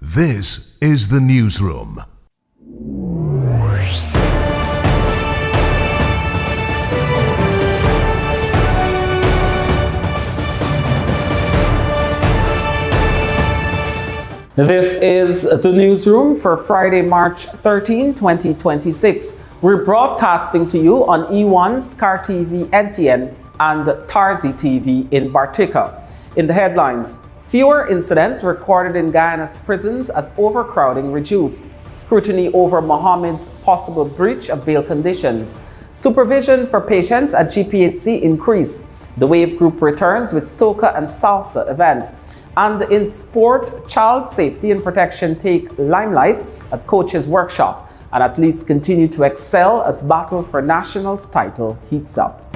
This is the newsroom. This is the newsroom for Friday, March 13, 2026. We're broadcasting to you on E1, SKAR TV, NTN, and TARZEE TV in Bartica. In the headlines, fewer incidents recorded in Guyana's prisons as overcrowding reduced. Scrutiny over Mohammed's possible breach of bail conditions. Supervision for patients at GPHC increased. The Wave Group returns with Soca and Salsa event. And in sport, child safety and protection take limelight at coaches' workshop, and athletes continue to excel as battle for nationals title heats up.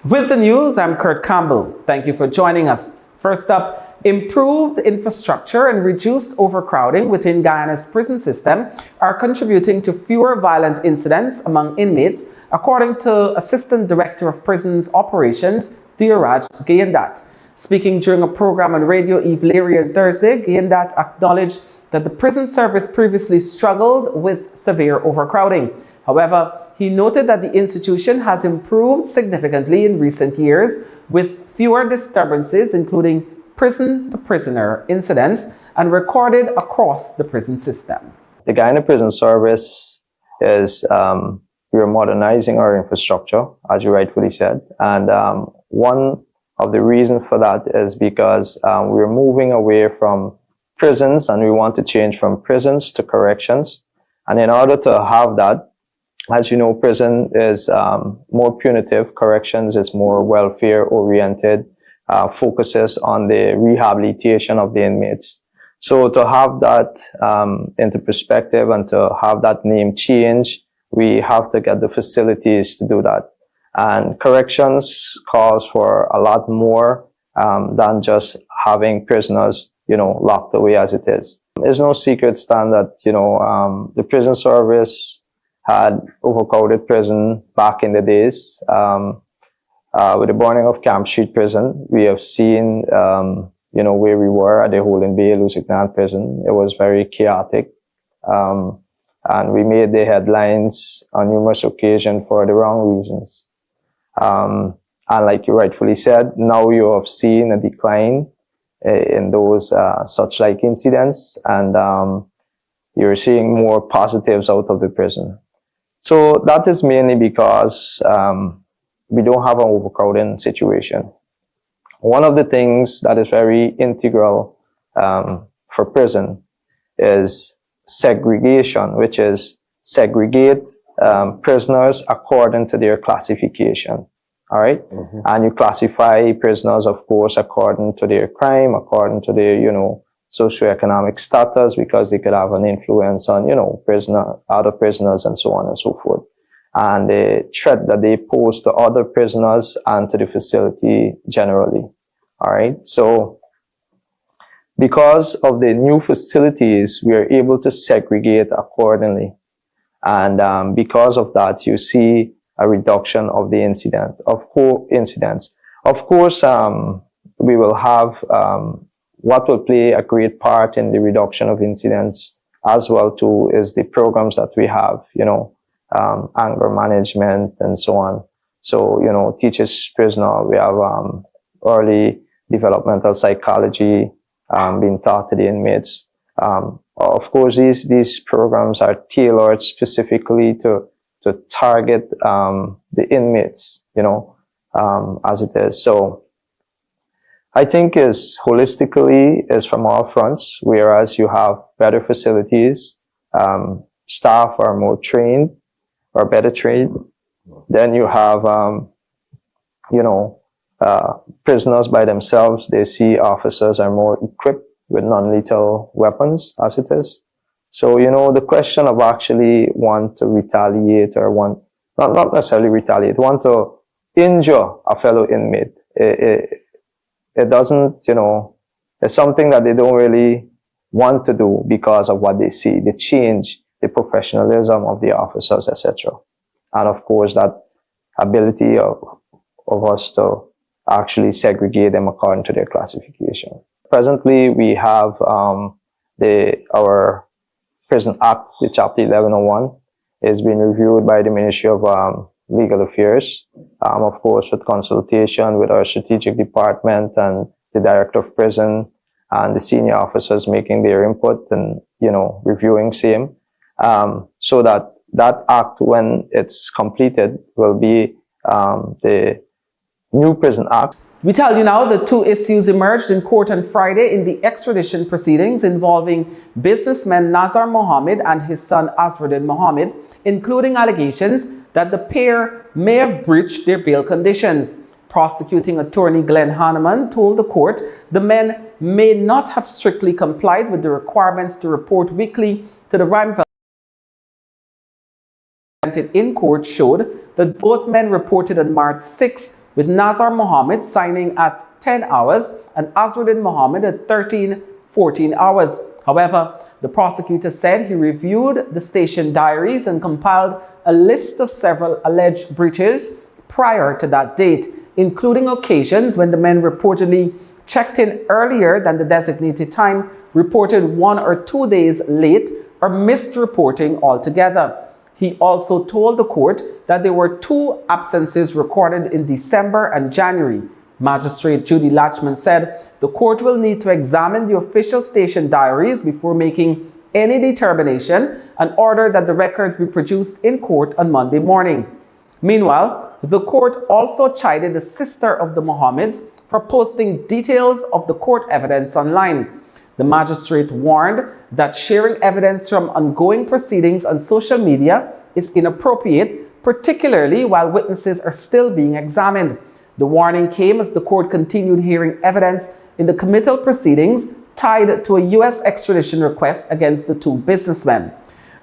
With the news, I'm Kurt Campbell. Thank you for joining us. First up, improved infrastructure and reduced overcrowding within Guyana's prison system are contributing to fewer violent incidents among inmates, according to Assistant Director of Prisons Operations, Guyana. Speaking during a program on Radio Eve Larry on Thursday, Guyana acknowledged that the prison service previously struggled with severe overcrowding. However, he noted that the institution has improved significantly in recent years with fewer disturbances, including prison-to-prisoner incidents, and recorded across the prison system. The Guyana Prison Service is, we're modernizing our infrastructure, as you rightfully said. And one of the reasons for that is because we're moving away from prisons and we want to change from prisons to corrections. And in order to have that, as you know, prison is more punitive, corrections is more welfare-oriented, focuses on the rehabilitation of the inmates. So to have that into perspective and to have that name change, we have to get the facilities to do that. And corrections calls for a lot more than just having prisoners, locked away as it is. There's no secret, Stan, that, the prison service had overcrowded prison back in the days. With the burning of Camp Street Prison, we have seen, where we were at the Holding Bay Lusignan Prison. It was very chaotic. And we made the headlines on numerous occasions for the wrong reasons. And like you rightfully said, now you have seen a decline in those such like incidents, and you're seeing more positives out of the prison. So that is mainly because we don't have an overcrowding situation. One of the things that is very integral for prison is segregation, which is segregate prisoners according to their classification. All right? Mm-hmm. And you classify prisoners, of course, according to their crime, according to their, socioeconomic status, because they could have an influence on, other prisoners and so on and so forth. And the threat that they pose to other prisoners and to the facility generally. All right. So because of the new facilities, we are able to segregate accordingly. And because of that, you see a reduction of the incidents. Of course, we will have what will play a great part in the reduction of incidents as well too is the programs that we have, anger management and so on. So, teaches prisoner, we have early developmental psychology being taught to the inmates. Of course, these programs are tailored specifically to target the inmates, as it is. So I think is holistically is from all fronts, whereas you have better facilities, staff are more trained or better trained. Then you have, prisoners by themselves, they see officers are more equipped with non-lethal weapons as it is. So, the question of actually want to retaliate or not necessarily retaliate, want to injure a fellow inmate, it doesn't, it's something that they don't really want to do because of what they see, the change, the professionalism of the officers, etc. And of course, that ability of us to actually segregate them according to their classification. Presently, we have our Prison Act, the Chapter 1101, is being reviewed by the Ministry of Legal Affairs, of course, with consultation with our strategic department and the Director of Prison and the senior officers making their input and, reviewing same, so that act, when it's completed, will be the new Prison Act. We tell you now that two issues emerged in court on Friday in the extradition proceedings involving businessman Nazar Mohammed and his son Azruddin Mohammed, including allegations that the pair may have breached their bail conditions. Prosecuting attorney Glenn Hanneman told the court the men may not have strictly complied with the requirements to report weekly to the Rhymeville. In court showed that both men reported on March 6, with Nazar Mohammed signing at 10 hours and Azruddin Mohammed at 14 hours. However, the prosecutor said he reviewed the station diaries and compiled a list of several alleged breaches prior to that date, including occasions when the men reportedly checked in earlier than the designated time, reported 1 or 2 days late, or missed reporting altogether. He also told the court that there were 2 absences recorded in December and January. Magistrate Judy Latchman said the court will need to examine the official station diaries before making any determination and ordered that the records be produced in court on Monday morning. Meanwhile, the court also chided the sister of the Mohammeds for posting details of the court evidence online. The magistrate warned that sharing evidence from ongoing proceedings on social media is inappropriate, particularly while witnesses are still being examined. The warning came as the court continued hearing evidence in the committal proceedings tied to a U.S. extradition request against the 2 businessmen.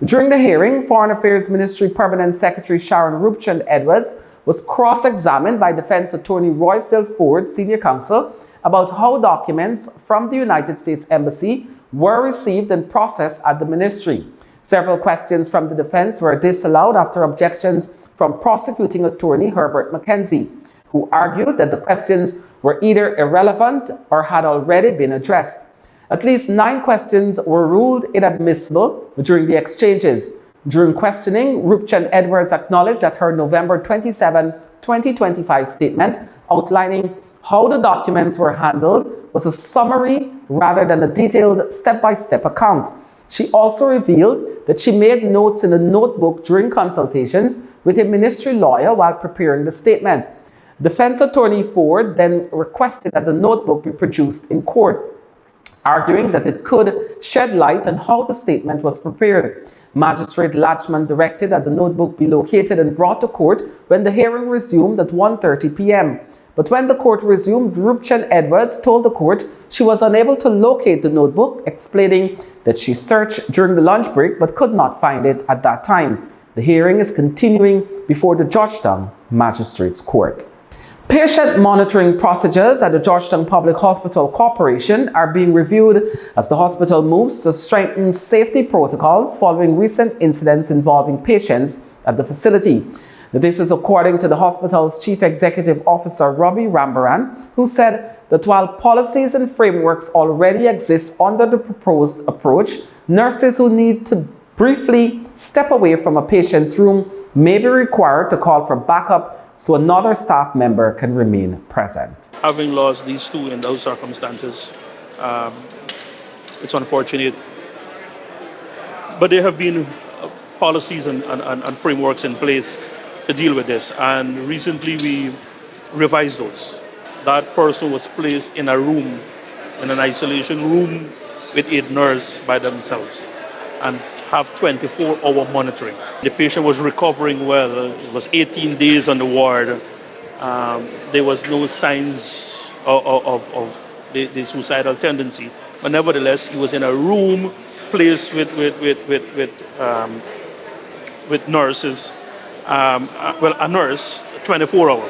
During the hearing, Foreign Affairs Ministry Permanent Secretary Sharon Rupchand Edwards was cross-examined by defense attorney Roysdale Ford, senior counsel, about how documents from the United States Embassy were received and processed at the ministry. Several questions from the defense were disallowed after objections from prosecuting attorney Herbert McKenzie, who argued that the questions were either irrelevant or had already been addressed. At least 9 questions were ruled inadmissible during the exchanges. During questioning, Rupchand Edwards acknowledged that her November 27, 2025 statement outlining how the documents were handled was a summary rather than a detailed step-by-step account. She also revealed that she made notes in a notebook during consultations with a ministry lawyer while preparing the statement. Defense attorney Ford then requested that the notebook be produced in court, arguing that it could shed light on how the statement was prepared. Magistrate Latchman directed that the notebook be located and brought to court when the hearing resumed at 1:30 p.m. But when the court resumed, Rupchand Edwards told the court she was unable to locate the notebook, explaining that she searched during the lunch break but could not find it at that time. The hearing is continuing before the Georgetown Magistrates Court. Patient monitoring procedures at the Georgetown Public Hospital Corporation are being reviewed as the hospital moves to strengthen safety protocols following recent incidents involving patients at the facility. This is according to the hospital's Chief Executive Officer, Robbie Rambaran, who said that while policies and frameworks already exist under the proposed approach, nurses who need to briefly step away from a patient's room may be required to call for backup so another staff member can remain present. Having lost these 2 in those circumstances, it's unfortunate. But there have been policies and frameworks in place to deal with this, and recently we revised those. That person was placed in a room, in an isolation room with a nurse by themselves, and have 24-hour monitoring. The patient was recovering well. It was 18 days on the ward. There was no signs of the suicidal tendency, but nevertheless, he was in a room placed with nurses. A nurse, 24-hour.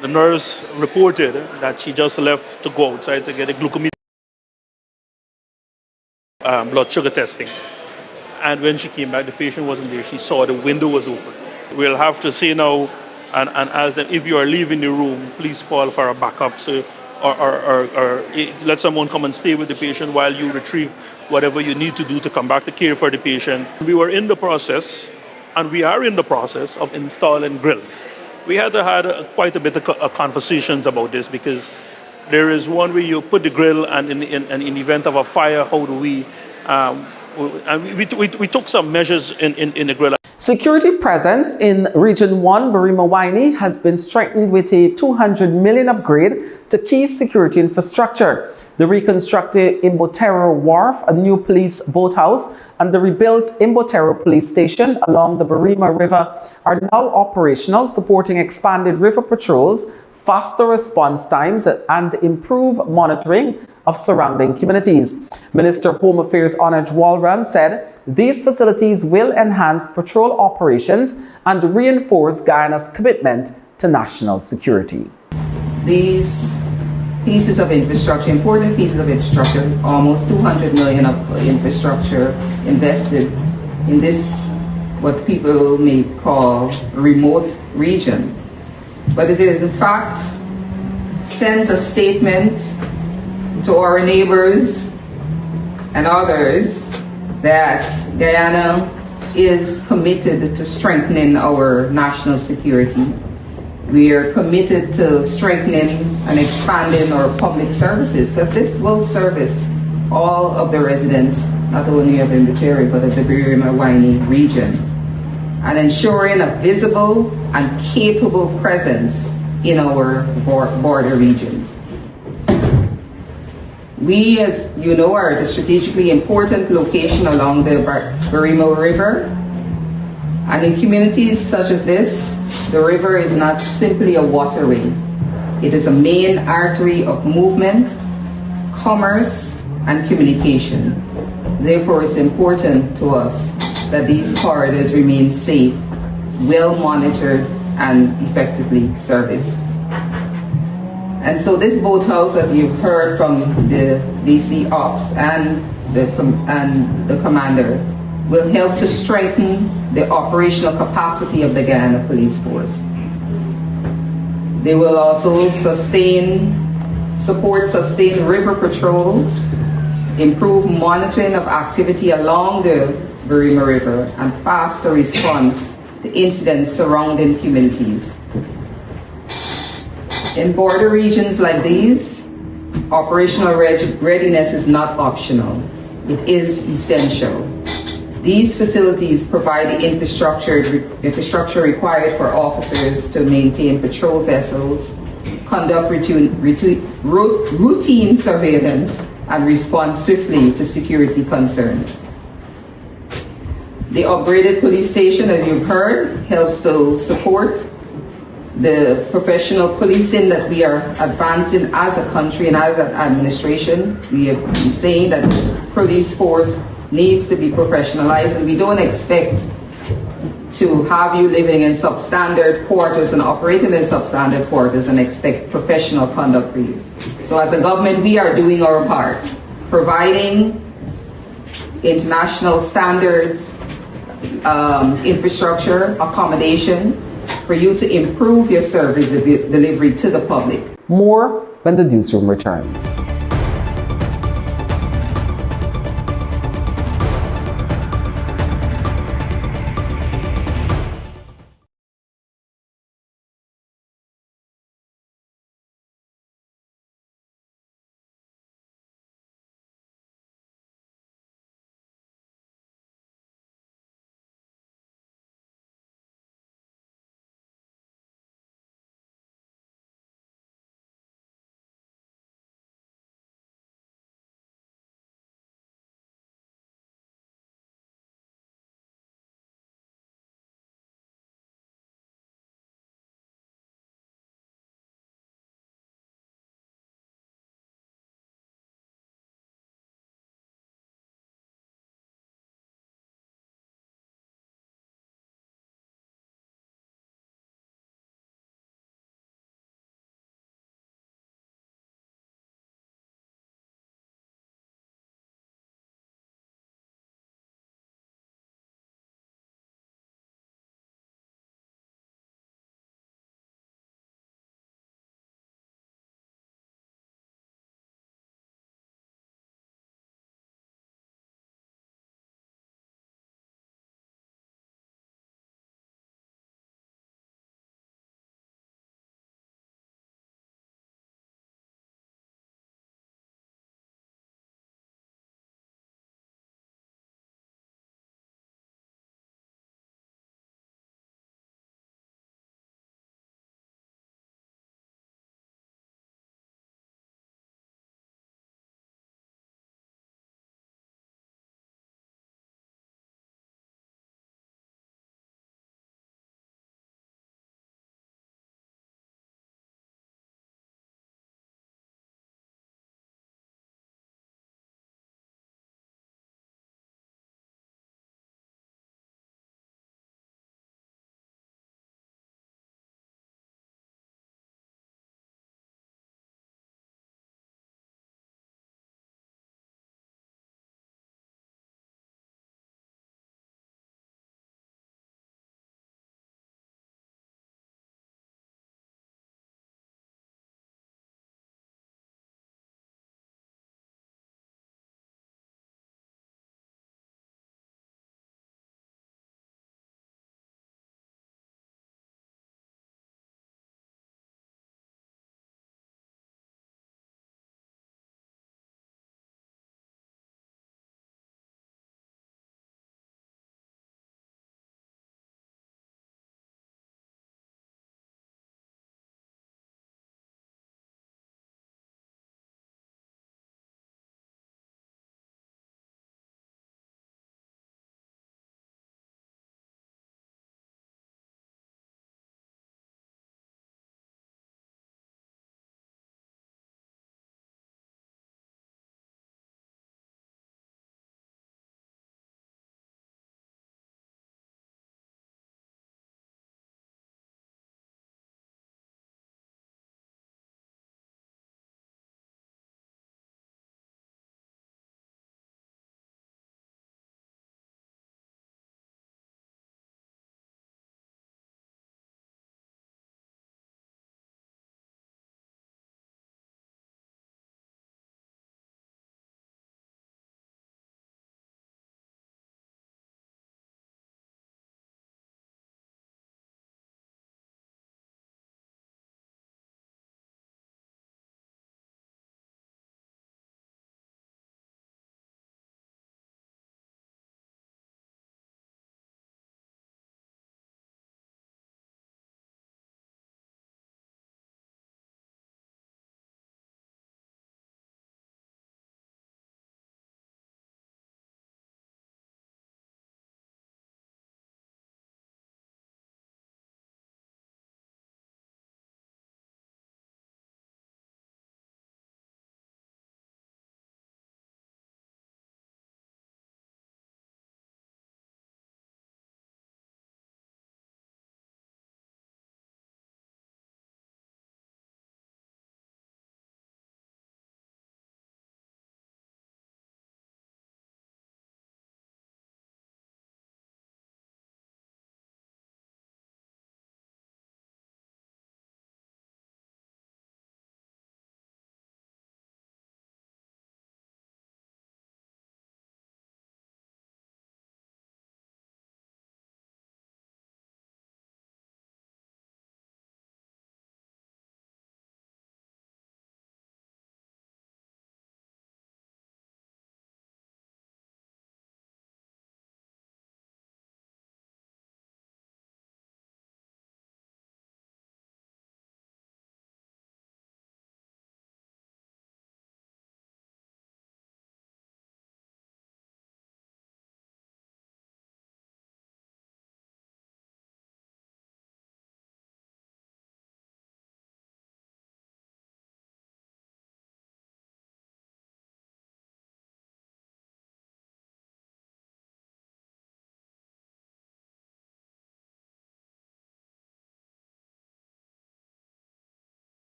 The nurse reported that she just left to go outside to get a glucometer blood sugar testing. And when she came back, the patient wasn't there. She saw the window was open. We'll have to see now and ask them, if you are leaving the room, please call for a backup. So, or let someone come and stay with the patient while you retrieve whatever you need to do to come back to care for the patient. We were in the process, and we are in the process of installing grills. We had to have quite a bit of conversations about this, because there is one way you put the grill, and in the event of a fire, how do we? And we took some measures in the grill. Security presence in Region 1, Barima-Waini, has been strengthened with a $200 million upgrade to key security infrastructure. The reconstructed Imbotero Wharf, a new police boathouse, and the rebuilt Imbotero Police Station along the Barima River are now operational, supporting expanded river patrols, faster response times, and improved monitoring of surrounding communities. Minister of Home Affairs Onaj Walran said these facilities will enhance patrol operations and reinforce Guyana's commitment to national security. These pieces of infrastructure, important pieces of infrastructure, almost 200 million of infrastructure invested in this, what people may call remote region. But it is in fact sends a statement to our neighbors and others that Guyana is committed to strengthening our national security. We are committed to strengthening and expanding our public services, because this will service all of the residents, not only of Imbotero, but of the Barima-Waini region, and ensuring a visible and capable presence in our border regions. We, as you know, are at a strategically important location along the Barima River. And in communities such as this, the river is not simply a waterway. It is a main artery of movement, commerce, and communication. Therefore, it's important to us that these corridors remain safe, well monitored, and effectively serviced. And so this boathouse that you've heard from the DC Ops and the commander will help to strengthen the operational capacity of the Guyana Police Force. They will also support sustained river patrols, improve monitoring of activity along the Barima River, and faster response to incidents surrounding communities. In border regions like these, operational readiness is not optional. It is essential. These facilities provide the infrastructure required for officers to maintain patrol vessels, conduct routine surveillance, and respond swiftly to security concerns. The upgraded police station, as you've heard, helps to support the professional policing that we are advancing as a country and as an administration. We have been saying that the police force needs to be professionalized, and we don't expect to have you living in substandard quarters and operating in substandard quarters and expect professional conduct for you. So as a government, we are doing our part, providing international standards, infrastructure, accommodation, for you to improve your service delivery to the public. More when the newsroom returns.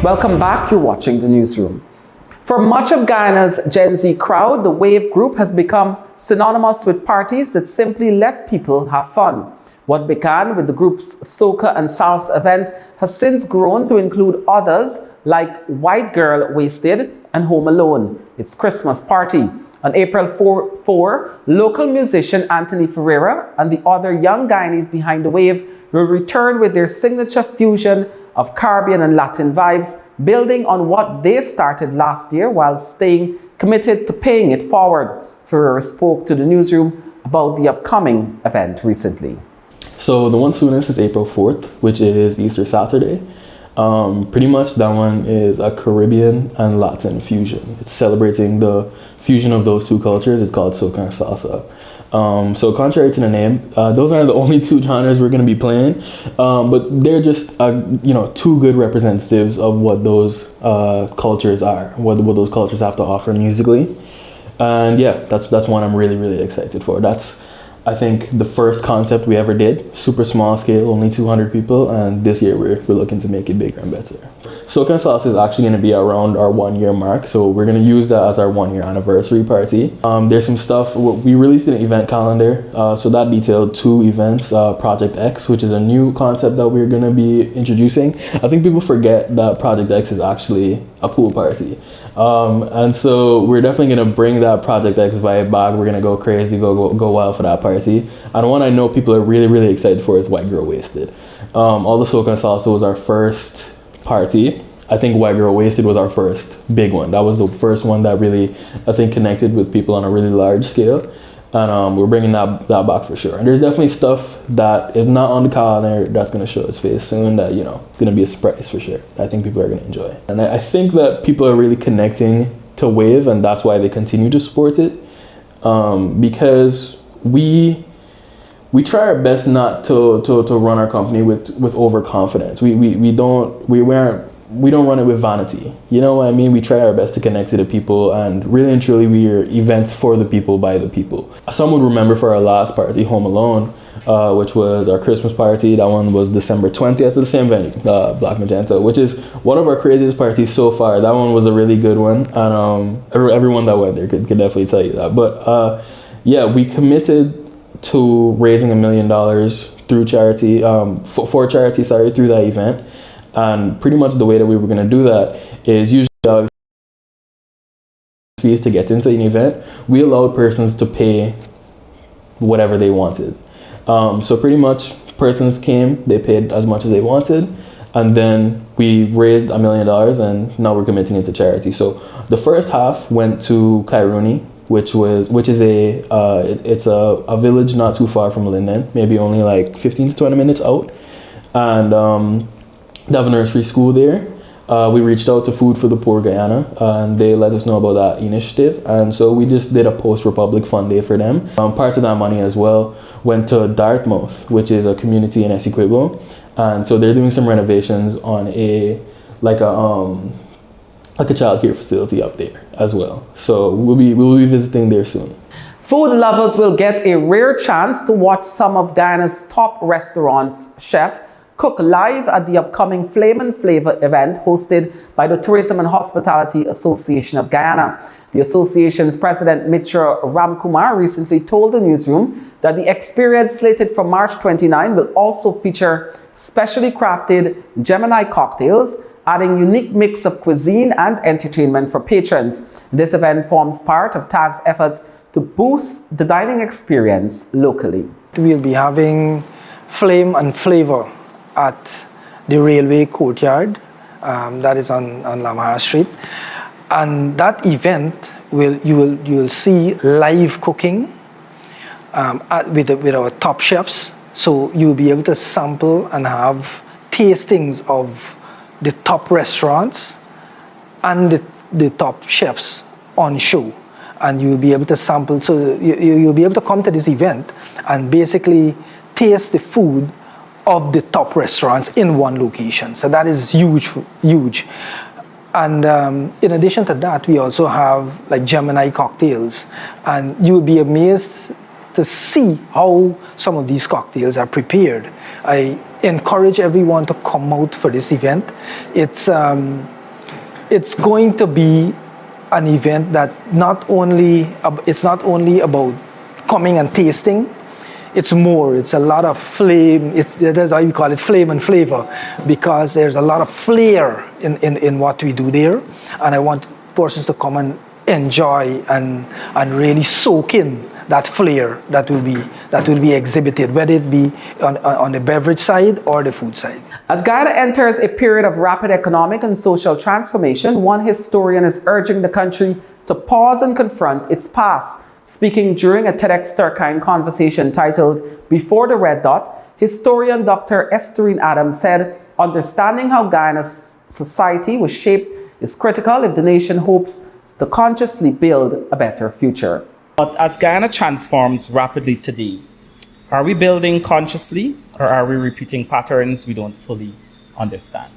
Welcome back, you're watching the newsroom. For much of Guyana's Gen Z crowd, the Wave group has become synonymous with parties that simply let people have fun. What began with the group's Soca and Salsa event has since grown to include others like White Girl Wasted and Home Alone, its Christmas party. On April 4, local musician Anthony Ferreira and the other young Guyanese behind the Wave will return with their signature fusion of Caribbean and Latin vibes, building on what they started last year while staying committed to paying it forward. Ferreira spoke to the newsroom about the upcoming event recently. So the one soonest is April 4th, which is Easter Saturday. Pretty much that one is a Caribbean and Latin fusion. It's celebrating the fusion of those two cultures. It's called Soca and Salsa. So contrary to the name, those aren't the only two genres we're going to be playing, but they're just two good representatives of what those cultures are, what those cultures have to offer musically. And yeah, that's one I'm really, really excited for. That's, I think, the first concept we ever did, super small scale, only 200 people, and this year we're looking to make it bigger and better. Soca and Salsa is actually going to be around our 1 year mark, so we're going to use that as our 1 year anniversary party. There's some stuff, we released an event calendar, so that detailed 2 events, Project X, which is a new concept that we're going to be introducing. I think people forget that Project X is actually a pool party. And so we're definitely going to bring that Project X vibe back. We're going to go crazy, go wild for that party. And one I know people are really, really excited for is White Girl Wasted. All the Soca and Salsa was our first party. I think White Girl Wasted was our first big one. That was the first one that really, I think, connected with people on a really large scale. And we're bringing that back for sure. And there's definitely stuff that is not on the calendar that's going to show its face soon that, it's going to be a surprise for sure. I think people are going to enjoy. And I think that people are really connecting to Wave, and that's why they continue to support it. Because we try our best not to run our company with overconfidence. We don't run it with vanity. You know what I mean? We try our best to connect to the people, and really and truly we are events for the people, by the people. Some would remember for our last party, Home Alone, which was our Christmas party. That one was December 20th at the same venue, Black Magenta, which is one of our craziest parties so far. That one was a really good one, and everyone that went there could definitely tell you that. But yeah, we committed to raising $1 million through charity, for charity, through that event. And pretty much the way that we were going to do that is usually fees to get into an event. We allowed persons to pay whatever they wanted. So pretty much persons came, they paid as much as they wanted, and then we raised $1 million, and now we're committing it to charity. So the first half went to Culinary, which is a village not too far from Linden, maybe only like 15 to 20 minutes out, and they have a nursery school there. We reached out to Food for the Poor Guyana, and they let us know about that initiative. And so we just did a post-Republic Fund Day for them. Part of that money as well went to Dartmouth, which is a community in Essequibo. And so they're doing some renovations on a child care facility up there as well. So we'll be visiting there soon. Food lovers will get a rare chance to watch some of Guyana's top restaurants' chef cook live at the upcoming Flame and Flavor event hosted by the Tourism and Hospitality Association of Guyana. The association's president, Mitra Ramkumar, recently told the newsroom that the experience slated for March 29 will also feature specially crafted Gemini cocktails, adding unique mix of cuisine and entertainment for patrons. This event forms part of TAG's efforts to boost the dining experience locally. We'll be having Flame and Flavor at the railway courtyard, that is on Lamar Street, and that event you will see live cooking with our top chefs. So you'll be able to sample and have tastings of the top restaurants and the top chefs on show, and you'll be able to sample. So you'll be able to come to this event and basically taste the food of the top restaurants in one location. So that is huge. And in addition to that, we also have like Gemini cocktails, and you'll be amazed to see how some of these cocktails are prepared. encourage everyone to come out for this event. It's going to be an event that it's not only about coming and tasting. It's more. It's a lot of flame. That's why we call it flame and flavor, because there's a lot of flair in what we do there, and I want persons to come and enjoy and really soak in that flair that will be exhibited, whether it be on the beverage side or the food side. As Guyana enters a period of rapid economic and social transformation, one historian is urging the country to pause and confront its past. Speaking during a TEDx Turkine conversation titled Before the Red Dot, historian Dr. Estherine Adams said, understanding how Guyana's society was shaped is critical if the nation hopes to consciously build a better future. But as Guyana transforms rapidly today, are we building consciously or are we repeating patterns we don't fully understand?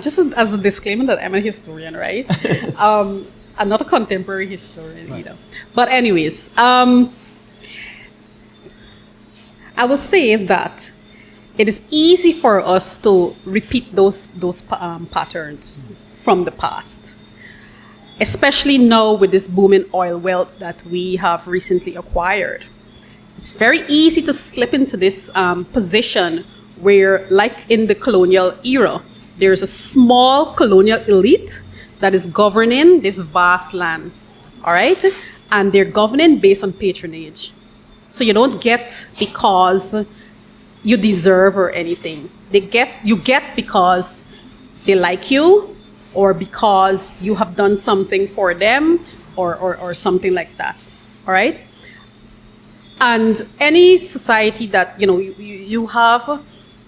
Just as a disclaimer that I'm a historian, right? I'm not a contemporary historian either. But anyways, I will say that it is easy for us to repeat those patterns from the past, especially now with this booming oil wealth that we have recently acquired. It's very easy to slip into this position where, like in the colonial era, there's a small colonial elite that is governing this vast land, all right? And they're governing based on patronage. So you don't get because you deserve or anything. You get because they like you or because you have done something for them or something like that, all right? And any society that, you have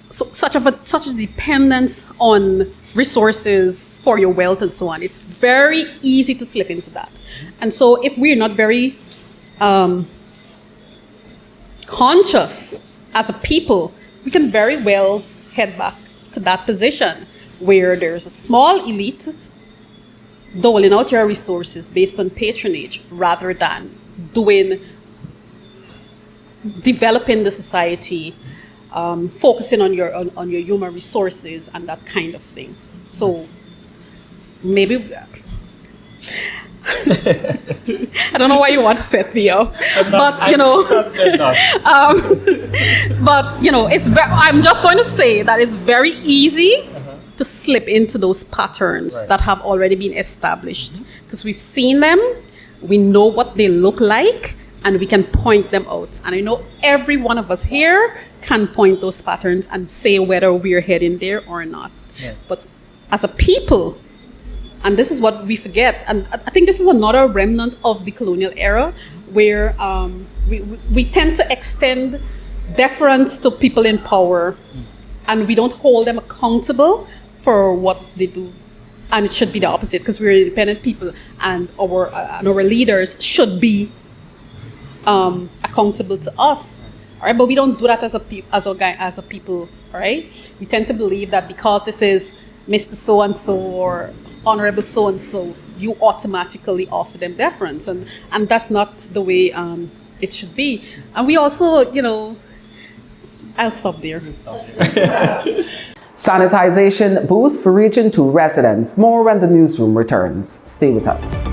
such a dependence on resources for your wealth and so on, it's very easy to slip into that. And so if we're not very conscious as a people, we can very well head back to that position where there's a small elite doling out your resources based on patronage rather than developing the society, focusing on your human resources and that kind of thing. So maybe I don't know why you want to set me up, but I'm just going to say that it's very easy to slip into those patterns that have already been established, because we've seen them, we know what they look like, and we can point them out. And I know every one of us here can point those patterns and say whether we're heading there or not. Yeah. But as a people, and this is what we forget, and I think this is another remnant of the colonial era, where we tend to extend deference to people in power, and we don't hold them accountable for what they do. And it should be the opposite, because we're independent people, and our leaders should be accountable to us. All right, but we don't do that as a people. All right, we tend to believe that because this is Mr. So and so or Honorable so and so, you automatically offer them deference, and that's not the way it should be. And we also, I'll stop there. Sanitization boost for Region 2 residents. More when the newsroom returns. Stay with us.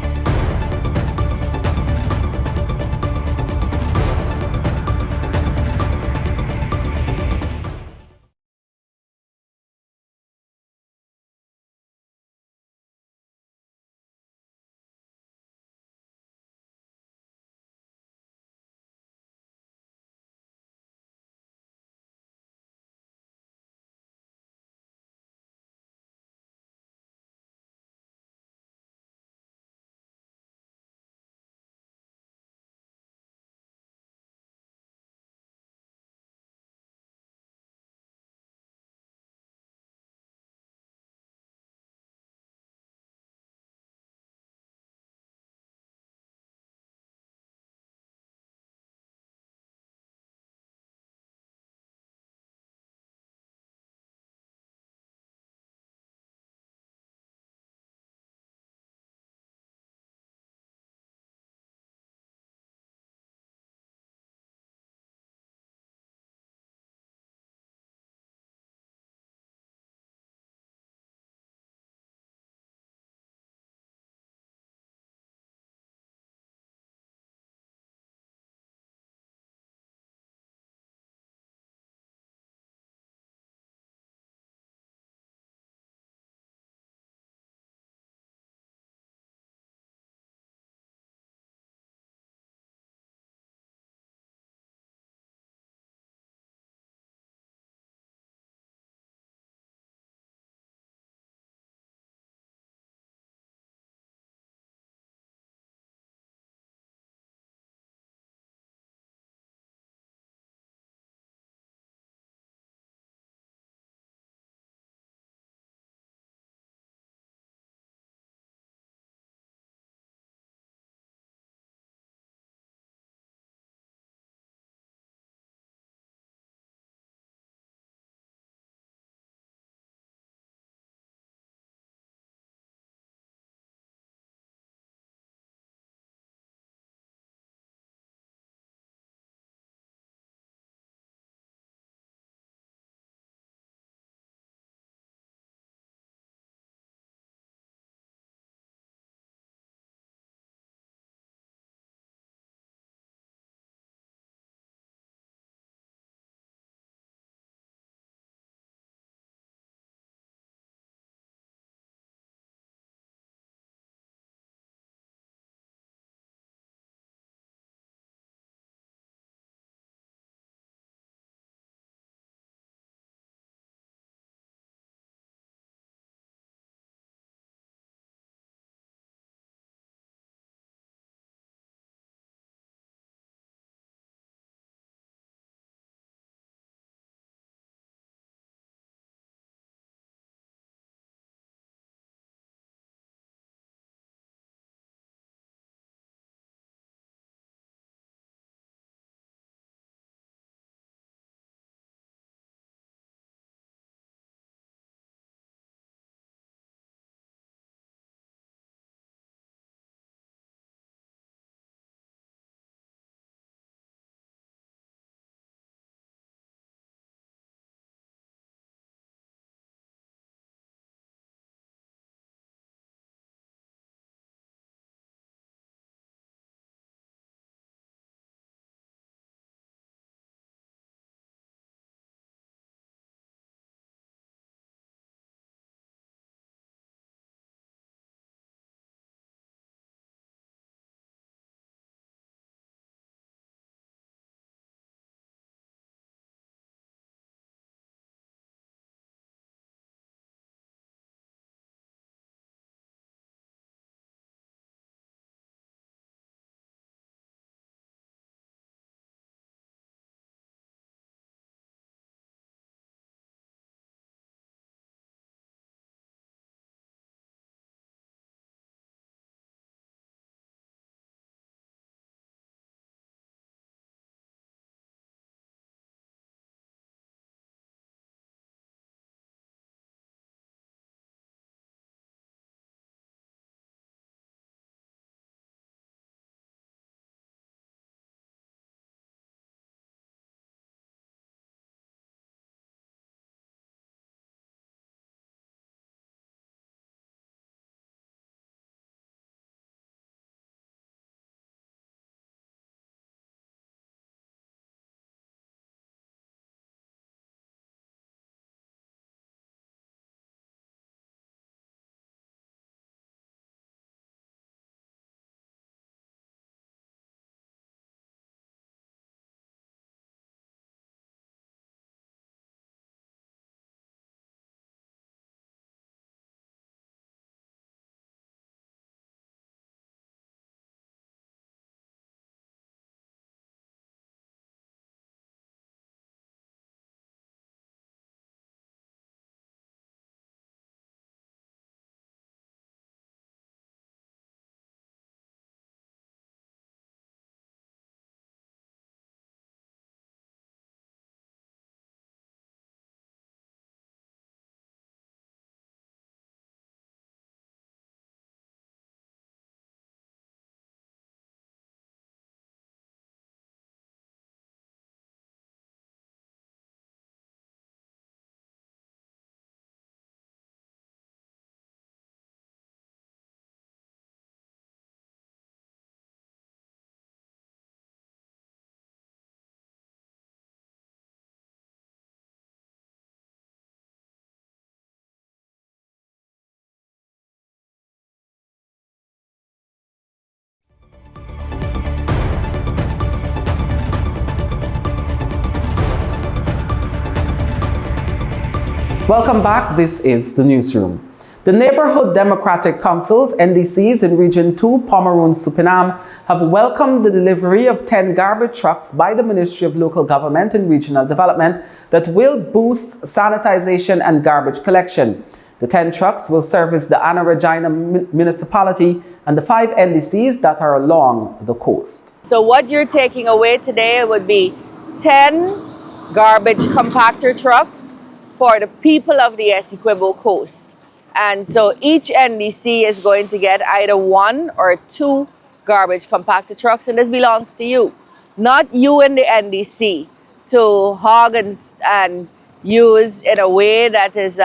Welcome back. This is the newsroom. The Neighborhood Democratic Councils, NDCs, in Region 2, Pomeroon, Supinam, have welcomed the delivery of 10 garbage trucks by the Ministry of Local Government and Regional Development that will boost sanitization and garbage collection. The 10 trucks will service the Anna Regina municipality and the 5 NDCs that are along the coast. So what you're taking away today would be 10 garbage compactor trucks for the people of the Essequibo coast. And so each NDC is going to get either 1 or 2 garbage compactor trucks, and this belongs to you, not you in the NDC to hog and use in a way that is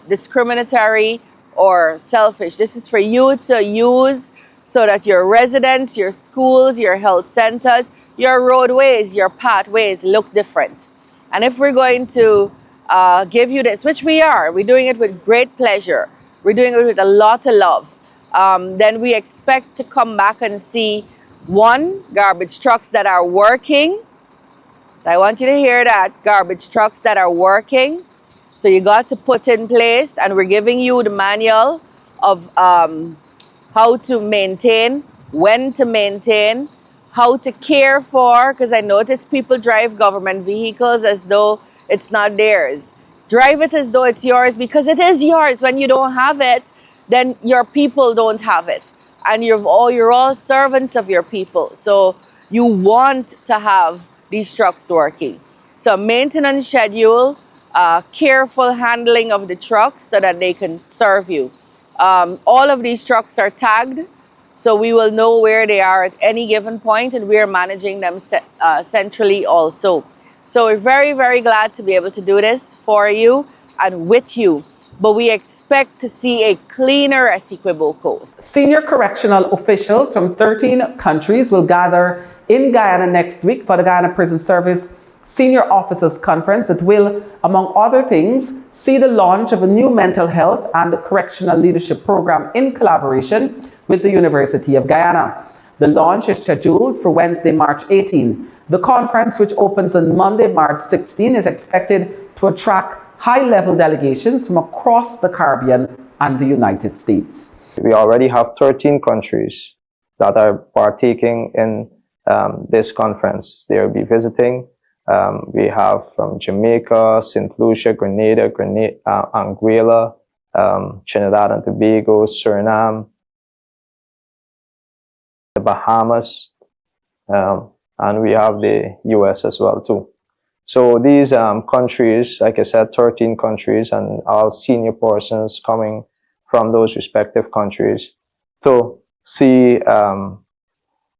discriminatory or selfish. This is for you to use so that your residents, your schools, your health centers, your roadways, your pathways look different. And if we're going to give you this, which we are, we're doing it with great pleasure, we're doing it with a lot of love, then we expect to come back and see 1, garbage trucks that are working. So I want you to hear that, garbage trucks that are working. So you got to put in place, and we're giving you the manual of how to maintain, when to maintain, how to care for, because I notice people drive government vehicles as though it's not theirs. Drive it as though it's yours, because it is yours. When you don't have it, then your people don't have it. And you're all servants of your people. So you want to have these trucks working. So maintenance schedule, careful handling of the trucks so that they can serve you. All of these trucks are tagged, so we will know where they are at any given point, and we are managing them centrally also. So we're very, very glad to be able to do this for you and with you. But we expect to see a cleaner Essequibo coast. Senior correctional officials from 13 countries will gather in Guyana next week for the Guyana Prison Service Senior Officers Conference that will, among other things, see the launch of a new mental health and correctional leadership program in collaboration with the University of Guyana. The launch is scheduled for Wednesday, March 18. The conference, which opens on Monday, March 16, is expected to attract high-level delegations from across the Caribbean and the United States. We already have 13 countries that are partaking in this conference. They will be visiting. We have from Jamaica, St. Lucia, Grenada, Anguilla, Trinidad and Tobago, Suriname, the Bahamas, and we have the US as well too. So these countries, like I said, 13 countries, and all senior persons coming from those respective countries to see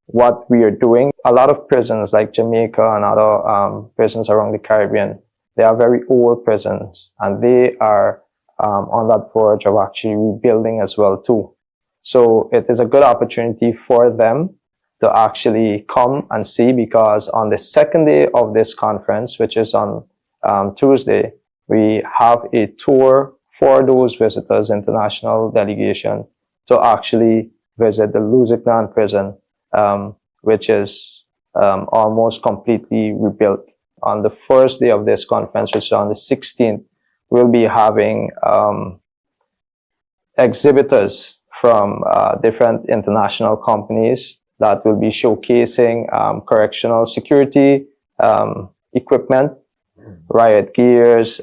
what we are doing. A lot of prisons like Jamaica and other prisons around the Caribbean, they are very old prisons, and they are on that verge of actually rebuilding as well too. So it is a good opportunity for them to actually come and see, because on the second day of this conference, which is on Tuesday, we have a tour for those visitors, international delegation, to actually visit the Lusignan prison, which is almost completely rebuilt. On the first day of this conference, which is on the 16th, we'll be having exhibitors from different international companies that will be showcasing correctional security equipment, riot gears,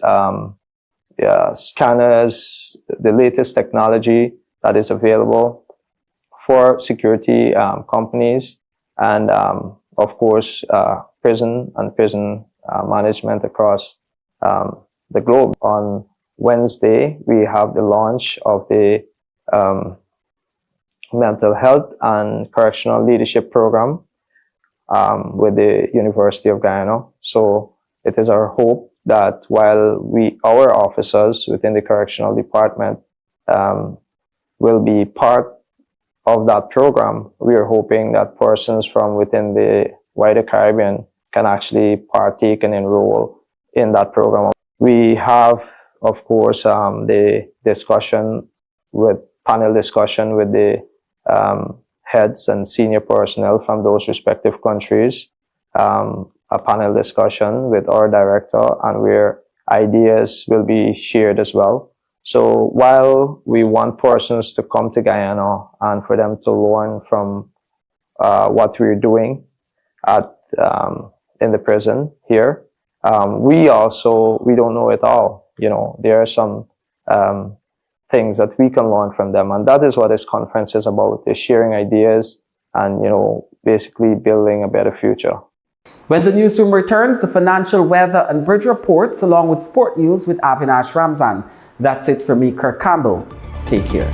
scanners, the latest technology that is available for security companies, and of course prison and prison management across the globe. On Wednesday, we have the launch of the mental health and correctional leadership program with the University of Guyana. So it is our hope that while our officers within the correctional department will be part of that program, we are hoping that persons from within the wider Caribbean can actually partake and enroll in that program. We have, of course, the panel discussion with the heads and senior personnel from those respective countries, a panel discussion with our director, and we're ideas will be shared as well. So while we want persons to come to Guyana and for them to learn from what we're doing at in the prison here, we don't know it all. You know, there are some things that we can learn from them, and that is what this conference is about: is sharing ideas and, you know, basically building a better future. When the newsroom returns, the financial, weather and bridge reports along with sport news with Avinash Ramzan. That's it for me, Kurt Campbell. Take care.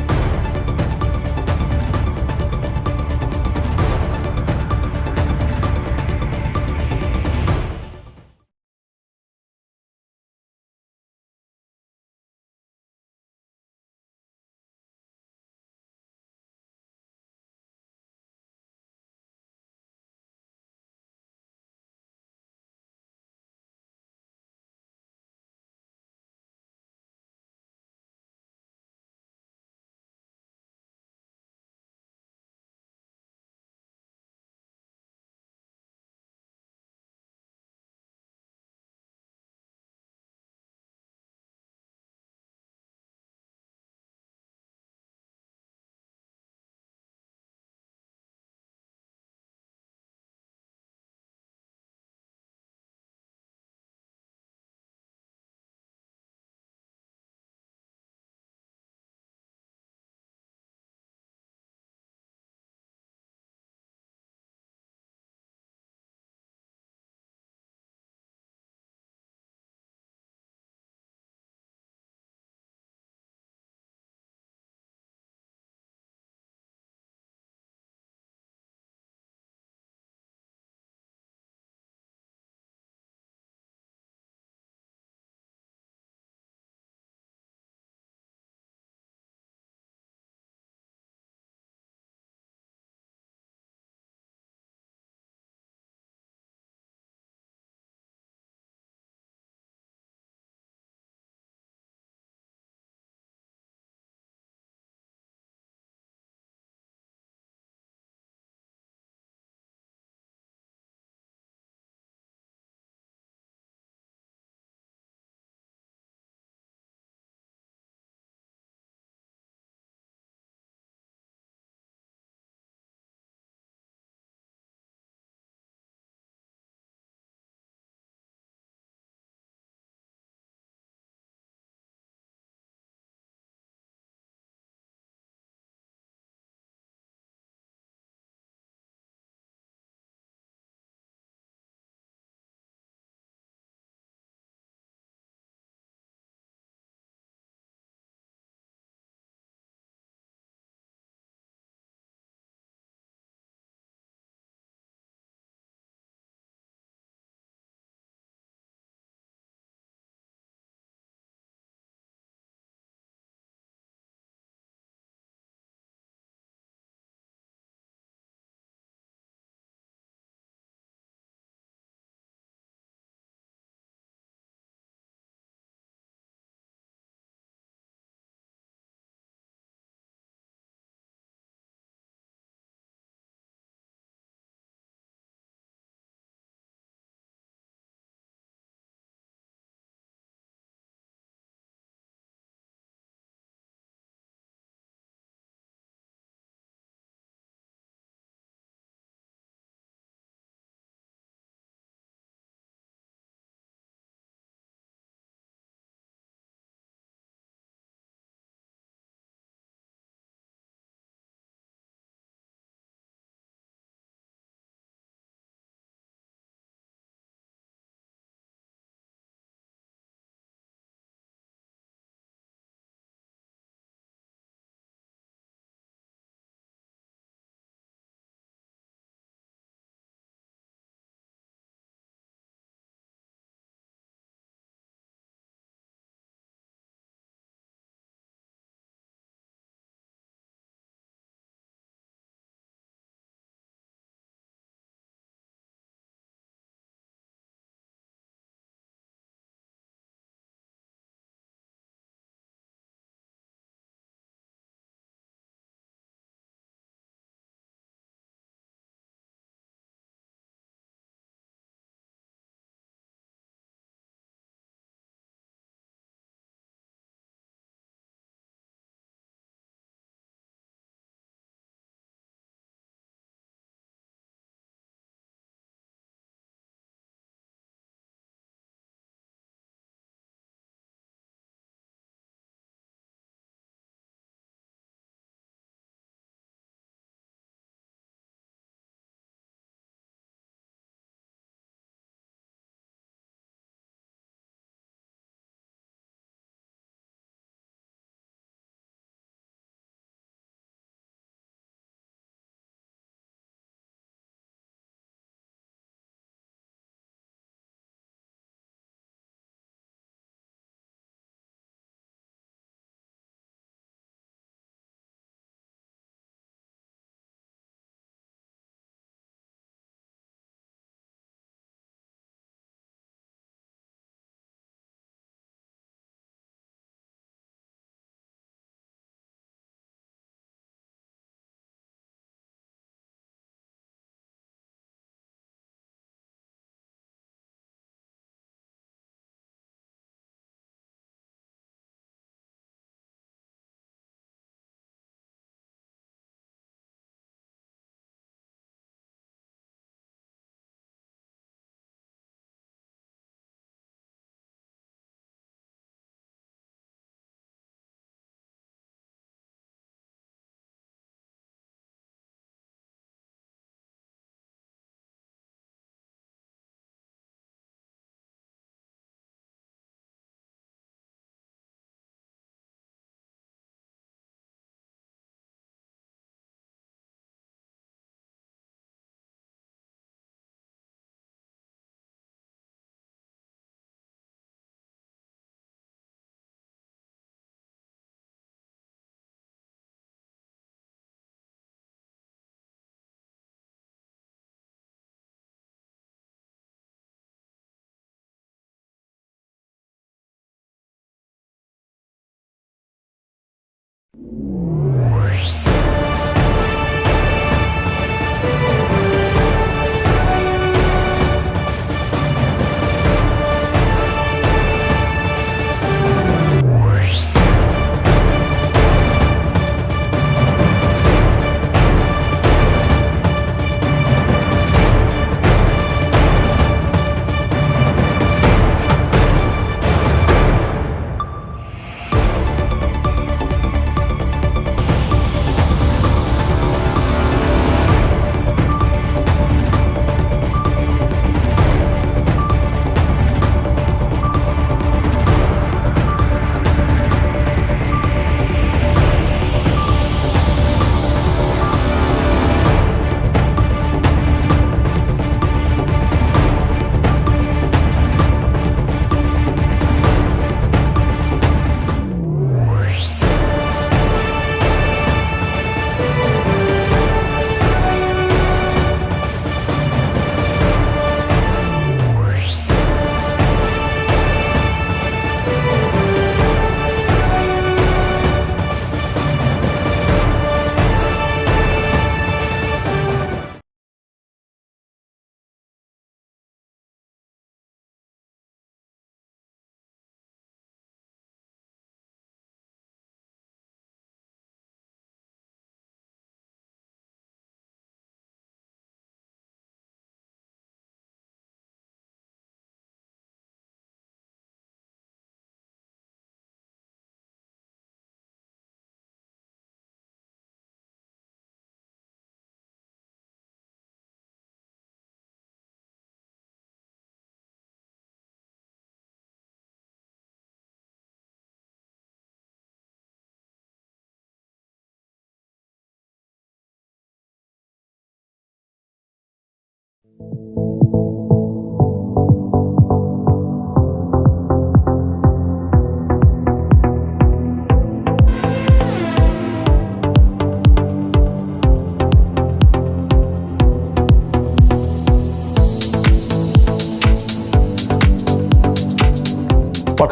Welcome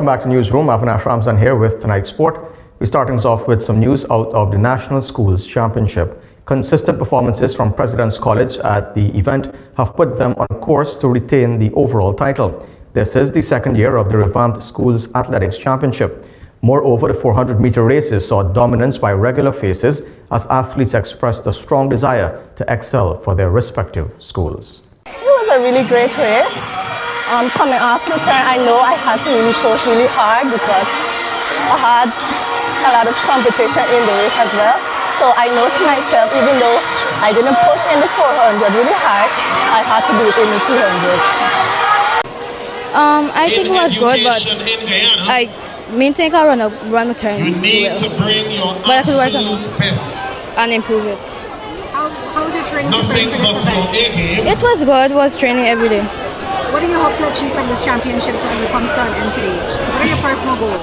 back to Newsroom. Avinash Ramzan here with tonight's sport. We're starting us off with some news out of the National Schools Championship. Consistent performances from President's College at the event have put them on course to retain the overall title. This is the second year of the revamped Schools Athletics Championship. Moreover, the 400-meter races saw dominance by regular faces as athletes expressed a strong desire to excel for their respective schools. It was a really great race. Coming off the turn, I know I had to really push really hard because I had a lot of competition in the race as well. So I know to myself, even though I didn't push in the 400 really hard, I had to do it in the 200. I think it was good, but I think I run the turn too well. But I could work on it and improve it. How was your training preparing for this event? It was good. Was training every day. What do you hope to achieve from this championship when it comes to an end today? What are your personal goals?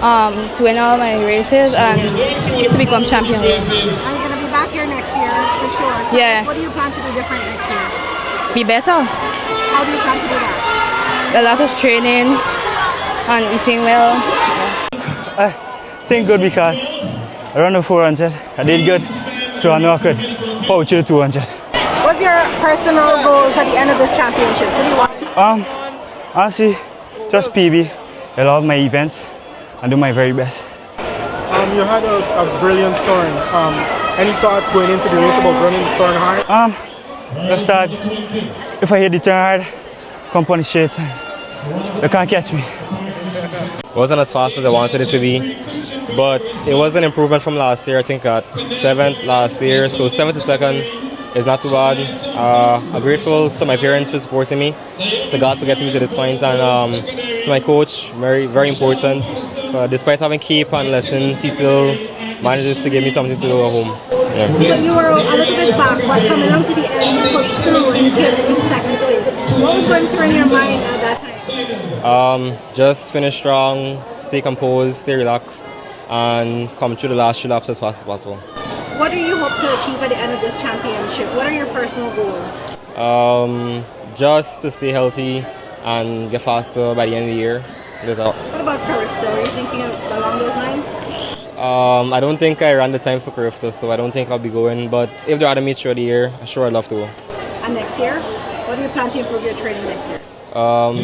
To win all my races and to become champion. Are you going to be back here next year for sure? Yeah. What do you plan to do different next year? Be better. How do you plan to do that? A lot of training and eating well. I think good because I ran the 400. I did good, so I know I could poach to the 200. What's your personal goals at the end of this championship? So do you want? Honestly, just PB. I love my events and do my very best. You had a brilliant turn. Any thoughts going into the race about running the turn hard? Just that if I hit the turn hard, come on the shades, they can't catch me. It wasn't as fast as I wanted it to be, but it was an improvement from last year. I think at 7th last year, so 7th to 2nd is not too bad. I'm grateful to my parents for supporting me, to God for getting me to this point, and to my coach, very, very important. Despite having keep and lessons, he still manages to give me something to do at home. Yeah. So you were a little bit back, but coming on to the end, you pushed through and you came into second place. What was going through in your mind at that time? Just finish strong, stay composed, stay relaxed, and come through the last 2 laps as fast as possible. What do you hope to achieve at the end of this championship? What are your personal goals? Just to stay healthy and get faster by the end of the year. What about Carifta? Are you thinking along those lines? I don't think I ran the time for Carifta, so I don't think I'll be going. But if they're adding me through the year, sure, I'd love to go. And next year? What do you plan to improve your training next year?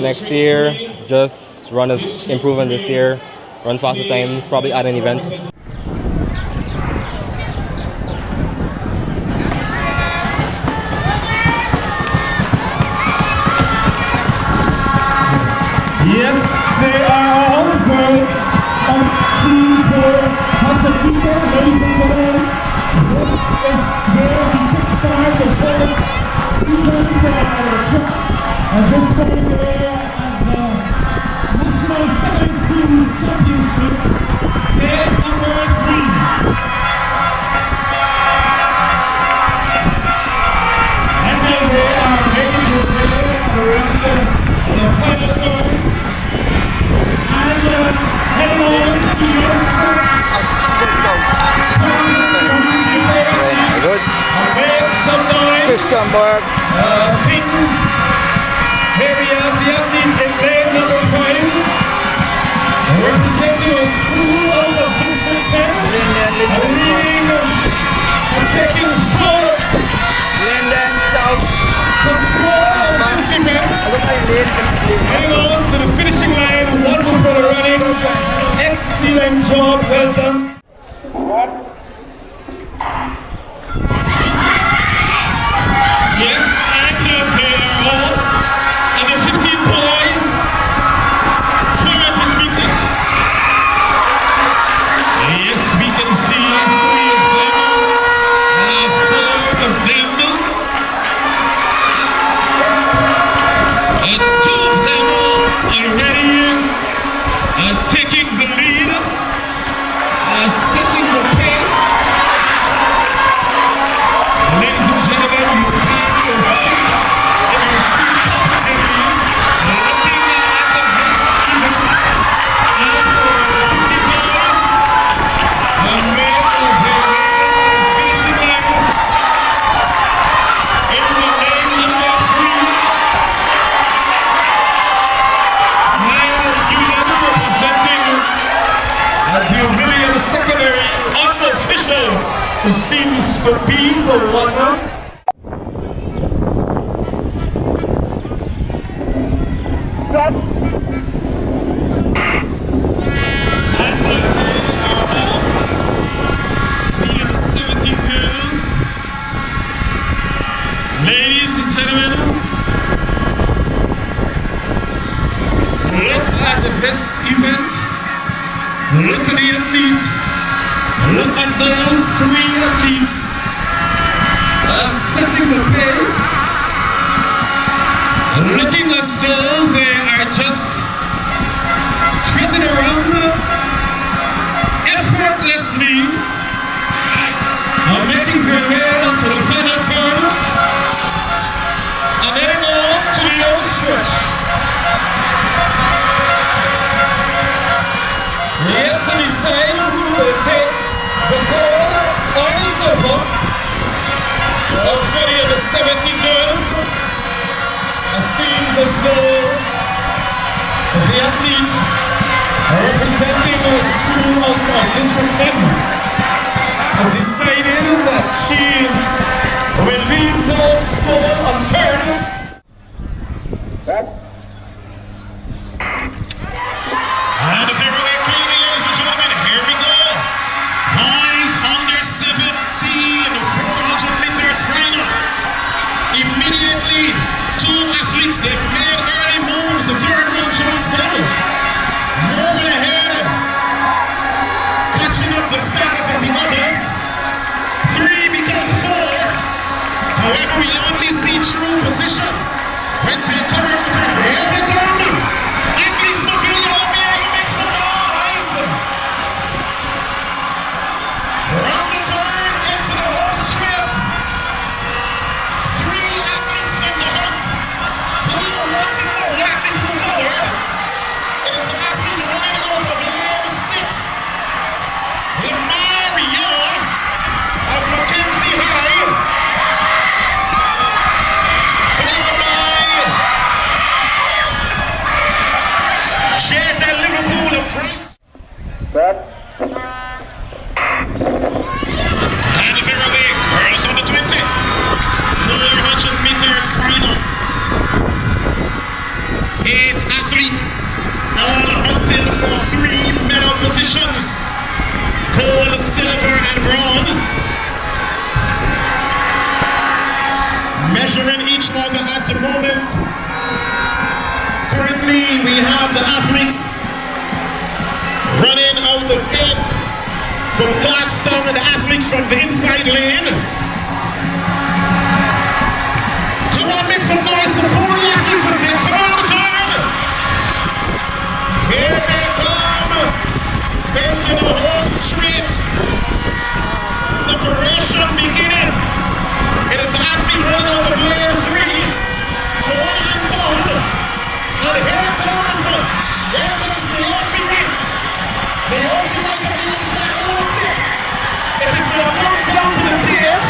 Next year, just run as improvement this year, run faster times, probably add an event. Yes, they are all good. Ladies and gentlemen, this is where we kickstart the first of this second year of the National Secondary School Championship, Ted number 3. And then they are ready to play the final turn. And heading on to your Good. Christian Berg. Here we have the athlete in lane number 5. Representing a school of the Supervision. And taking forward. Linden South. Heading on to the finishing line. Wonderful running. Excellent job. Well done. Yes, and they are off. And the 15 boys, 400 meter. Yes, we can see 3 of them, 4 of them. And 2 of them are already taking the lead. It seems to be the one. Set. Ladies and gentlemen, look at this event, look at the athlete, look at those three athletes setting the pace, looking as though they are just trotting around effortlessly, making their way onto the final turn. And then on to the old stretch. Yet to decide who will take the gold or the silver of any of the 70 girls. It seems as though the athlete representing a school out of District 10 has decided that she will leave no stone unturned. And if you're really clean, ladies and gentlemen, here we go. Boys under 17, 400 meters final. Immediately, two athletes, they've made early moves. The third one joins them. Moving ahead, catching up the status of the others. 3 becomes 4. However, we only see true position when they come out the turn. Here they come. Athletes moving along here. You make some noise. Round the turn into the home straight. 3 athletes in the hunt. Who wants to know what athletes move forward? It is an athlete running out of lane 6. The Mario of Mackenzie High. Followed by Jed and Liverpool of Christ. And the fairway, girls on the 20. 400 meters final. 8 athletes, all hunting for 3 medal positions. Gold, silver, and bronze. Measuring each other at the moment. Currently, we have the athletes running out of 8 from Clarkstown and the athletes from the inside lane. Come on, make some noise, support the athletes as they come on the turn. Here they come into the home straight. Separation beginning. It is an athlete running out of lane 3. Join and down. And here comes the Aussie right. The Aussie right on the inside wants it. It is going to come down to the tail.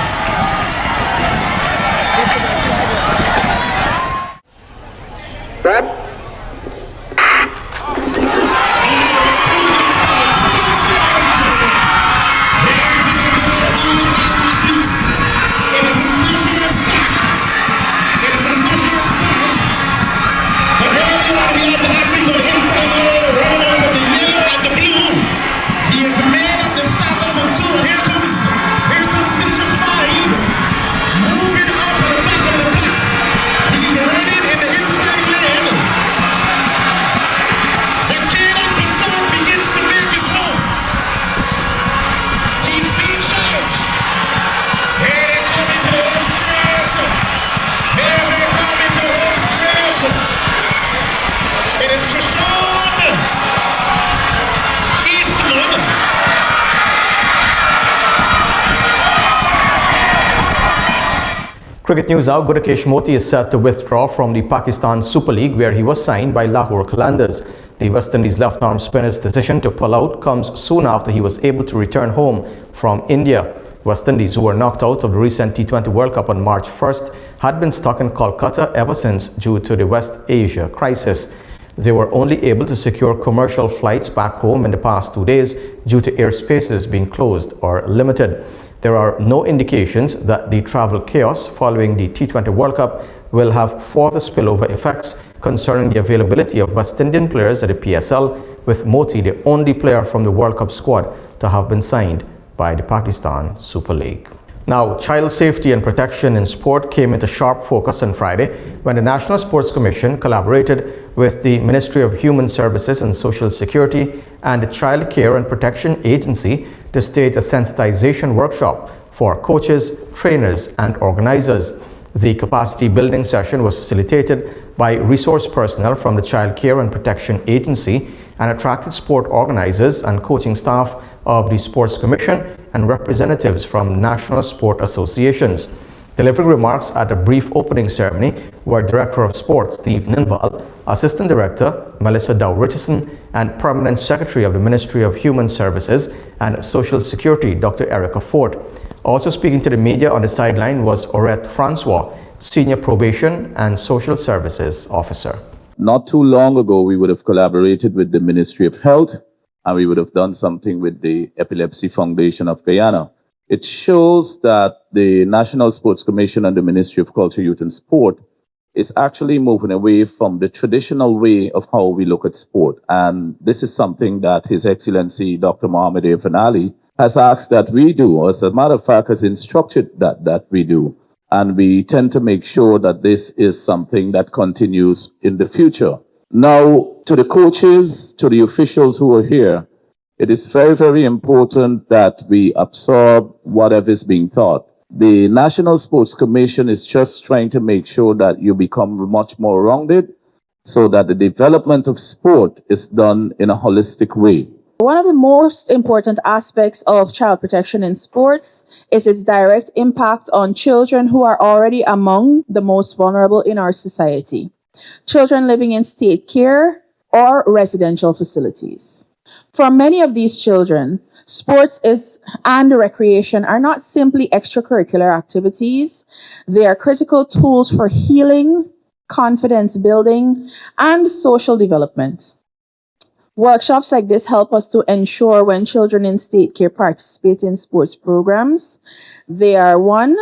Cricket news out. Gudakesh Moti is set to withdraw from the Pakistan Super League, where he was signed by Lahore Qalandars. The West Indies left-arm spinner's decision to pull out comes soon after he was able to return home from India. West Indies, who were knocked out of the recent T20 World Cup on March 1st, had been stuck in Kolkata ever since due to the West Asia crisis. They were only able to secure commercial flights back home in the past 2 days due to airspaces being closed or limited. There are no indications that the travel chaos following the T20 World Cup will have further spillover effects concerning the availability of West Indian players at the PSL, with Moti the only player from the World Cup squad to have been signed by the Pakistan Super League. Now, child safety and protection in sport came into sharp focus on Friday when the National Sports Commission collaborated with the Ministry of Human Services and Social Security and the Child Care and Protection Agency to stage a sensitization workshop for coaches, trainers, and organizers. The capacity building session was facilitated by resource personnel from the Child Care and Protection Agency and attracted sport organizers and coaching staff of the Sports Commission and representatives from national sport associations. Delivering remarks at a brief opening ceremony were Director of Sport Steve Ninval, Assistant Director Melissa Dow-Richardson, and Permanent Secretary of the Ministry of Human Services and Social Security Dr. Erica Fort. Also speaking to the media on the sideline was Aurette Francois, Senior Probation and Social Services Officer. Not too long ago, we would have collaborated with the Ministry of Health, and we would have done something with the Epilepsy Foundation of Guyana. It shows that the National Sports Commission and the Ministry of Culture, Youth and Sport is actually moving away from the traditional way of how we look at sport. And this is something that His Excellency Dr. Mohammed Irfan Ali has asked that we do, or as a matter of fact has instructed that we do. And we tend to make sure that this is something that continues in the future. Now, to the coaches, to the officials who are here, it is very, very important that we absorb whatever is being taught. The National Sports Commission is just trying to make sure that you become much more rounded so that the development of sport is done in a holistic way. One of the most important aspects of child protection in sports is its direct impact on children who are already among the most vulnerable in our society. Children living in state care or residential facilities. For many of these children, sports and recreation are not simply extracurricular activities. They are critical tools for healing, confidence building, and social development. Workshops like this help us to ensure when children in state care participate in sports programs, they are, one,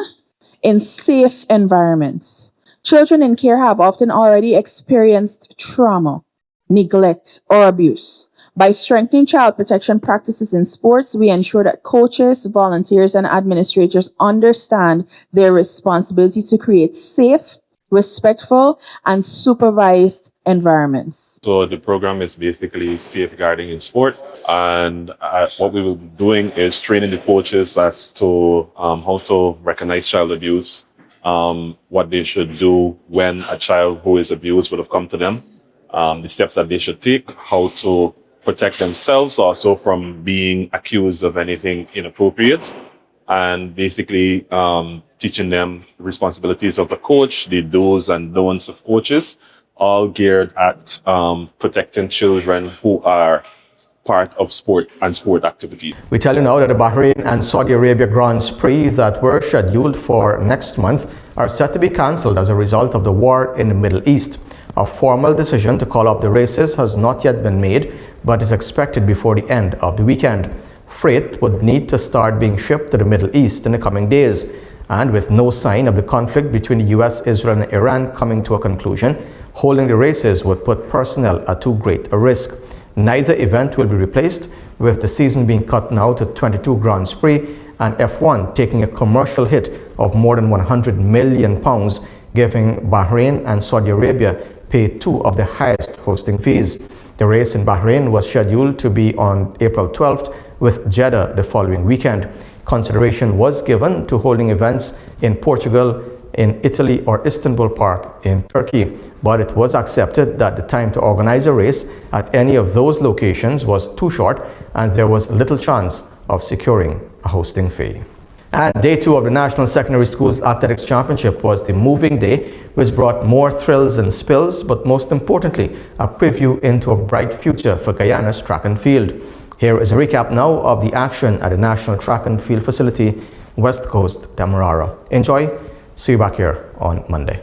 in safe environments. Children in care have often already experienced trauma, neglect, or abuse. By strengthening child protection practices in sports, we ensure that coaches, volunteers, and administrators understand their responsibility to create safe, respectful, and supervised environments. So the program is basically safeguarding in sport, and what we will be doing is training the coaches as to how to recognize child abuse, what they should do when a child who is abused would have come to them, the steps that they should take, how to protect themselves also from being accused of anything inappropriate, and basically teaching them the responsibilities of the coach, the do's and don'ts of coaches, all geared at protecting children who are part of sport and sport activity. We tell you now that the Bahrain and Saudi Arabia Grand Prix that were scheduled for next month are set to be cancelled as a result of the war in the Middle East. A formal decision to call up the races has not yet been made, but is expected before the end of the weekend. Freight would need to start being shipped to the Middle East in the coming days, and with no sign of the conflict between the US, Israel, and Iran coming to a conclusion, holding the races would put personnel at too great a risk. Neither event will be replaced, with the season being cut now to 22 Grand Prix and F1 taking a commercial hit of more than £100 million, giving Bahrain and Saudi Arabia pay two of the highest hosting fees. The race in Bahrain was scheduled to be on April 12th, with Jeddah the following weekend. Consideration was given to holding events in Portugal, in Italy, or Istanbul Park in Turkey, but it was accepted that the time to organize a race at any of those locations was too short, and there was little chance of securing a hosting fee. And day two of the National Secondary Schools Athletics Championship was the moving day, which brought more thrills and spills, but most importantly, a preview into a bright future for Guyana's track and field. Here is a recap now of the action at the National Track and Field Facility, West Coast, Demerara. Enjoy. See you back here on Monday.